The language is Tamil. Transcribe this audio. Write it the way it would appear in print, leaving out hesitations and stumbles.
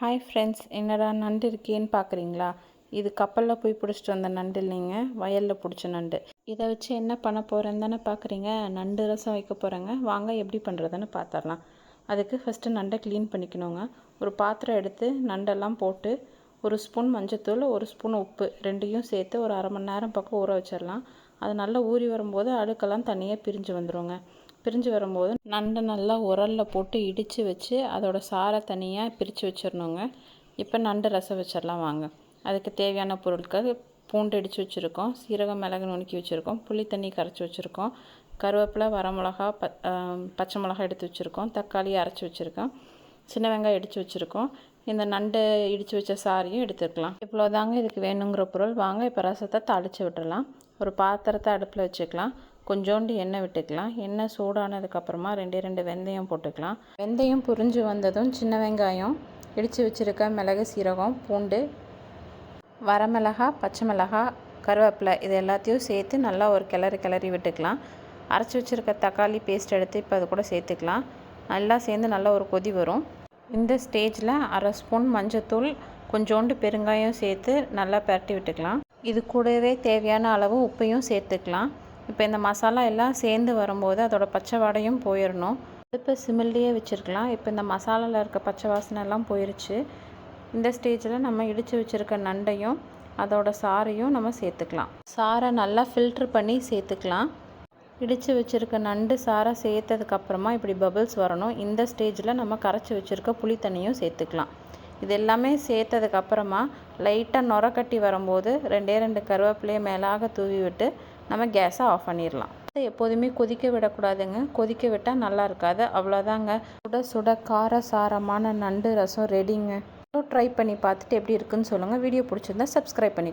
ஹாய் ஃப்ரெண்ட்ஸ், என்னடா நண்டு இருக்கேன்னு பார்க்குறீங்களா? இது கப்பலில் போய் பிடிச்சிட்டு வந்த நண்டு இல்லைங்க, வயலில் பிடிச்ச நண்டு. இதை வச்சு என்ன பண்ண போகிறேன்னு தானே பார்க்குறீங்க. நண்டு ரசம் வைக்க போகிறேங்க. வாங்க எப்படி பண்ணுறதுன்னு பார்த்துடலாம். அதுக்கு ஃபஸ்ட்டு நண்டை க்ளீன் பண்ணிக்கணுங்க. ஒரு பாத்திரம் எடுத்து நண்டெல்லாம் போட்டு ஒரு ஸ்பூன் மஞ்சத்தூள், ஒரு ஸ்பூன் உப்பு ரெண்டையும் சேர்த்து ஒரு அரை மணி நேரம் பக்கம் ஊற வச்சிடலாம். அது நல்லா ஊறி வரும்போது அழுக்கெல்லாம் தனியாக பிரிஞ்சு வந்துடுங்க. பிரிஞ்சு வரும்போது நண்டை நல்லா உரலில் போட்டு இடித்து வச்சு அதோடய சாரை தனியாக பிரித்து வச்சிடணுங்க. இப்போ நண்டு ரசம் வச்சிடலாம் வாங்க. அதுக்கு தேவையான பொருட்கள்: பூண்டு இடித்து வச்சுருக்கோம், சீரகம் மிளகு நுணுக்கி வச்சுருக்கோம், புளி தண்ணி கரைச்சி வச்சுருக்கோம், கருவேப்பிலை, வரமிளகா, பச்சை மிளகா எடுத்து வச்சுருக்கோம், தக்காளி அரைச்சி வச்சுருக்கோம், சின்ன வெங்காயம் இடித்து வச்சுருக்கோம். இந்த நண்டு இடித்து வச்ச சாரையும் எடுத்துக்கலாம். இவ்வளோதாங்க இதுக்கு வேணுங்கிற பொருள். வாங்க இப்போ ரசத்தை தாளித்து விட்டுடலாம். ஒரு பாத்திரத்தை அடுப்பில் வச்சுக்கலாம். கொஞ்சோண்டு எண்ணெய் விட்டுக்கலாம். எண்ணெய் சூடானதுக்கப்புறமா ரெண்டு வெந்தயம் போட்டுக்கலாம். வெந்தயம் புரிஞ்சு வந்ததும் சின்ன வெங்காயம், இடித்து வச்சுருக்க மிளகு, சீரகம், பூண்டு, வரமிளகா, பச்சை மிளகா, கருவேப்பிலை இது எல்லாத்தையும் சேர்த்து நல்லா ஒரு கிளறி விட்டுக்கலாம். அரைச்சி வச்சுருக்க தக்காளி பேஸ்ட் எடுத்து இப்போ அது கூட சேர்த்துக்கலாம். நல்லா சேர்ந்து நல்லா ஒரு கொதி வரும். இந்த ஸ்டேஜில் அரை ஸ்பூன் மஞ்சத்தூள், கொஞ்சோண்டு பெருங்காயம் சேர்த்து நல்லா பரட்டி விட்டுக்கலாம். இது கூடவே தேவையான அளவு உப்பையும் சேர்த்துக்கலாம். இப்போ இந்த மசாலா எல்லாம் சேர்ந்து வரும்போது அதோட பச்சை வாடையும் போயிடணும். அடுப்பை சிமில்லையே வச்சுருக்கலாம். இப்போ இந்த மசாலாவில் இருக்க பச்சை வாசனை எல்லாம் போயிடுச்சு. இந்த ஸ்டேஜில் நம்ம இடித்து வச்சுருக்க நண்டையும் அதோட சாரையும் நம்ம சேர்த்துக்கலாம். சாரை நல்லா ஃபில்ட்ரு பண்ணி சேர்த்துக்கலாம். இடித்து வச்சுருக்க நண்டு சாரை சேர்த்ததுக்கப்புறமா இப்படி பபிள்ஸ் வரணும். இந்த ஸ்டேஜில் நம்ம கரைச்சி வச்சுருக்க புளி தண்ணியும் சேர்த்துக்கலாம். இது எல்லாமே சேர்த்ததுக்கப்புறமா லைட்டாக நுர கட்டி வரும்போது ரெண்டு கருவேப்பிலையை மேலாக தூவி விட்டு நம்ம கேஸை ஆஃப் பண்ணிடலாம். எப்போதுமே கொதிக்க விடக்கூடாதுங்க. கொதிக்க விட்டால் நல்லா இருக்காது. அவ்வளோதாங்க, சுட சுட கார சாரமான நண்டு ரசம் ரெடிங்க. ட்ரை பண்ணி பார்த்துட்டு எப்படி இருக்குன்னு சொல்லுங்கள். வீடியோ பிடிச்சிருந்தா சப்ஸ்கிரைப் பண்ணி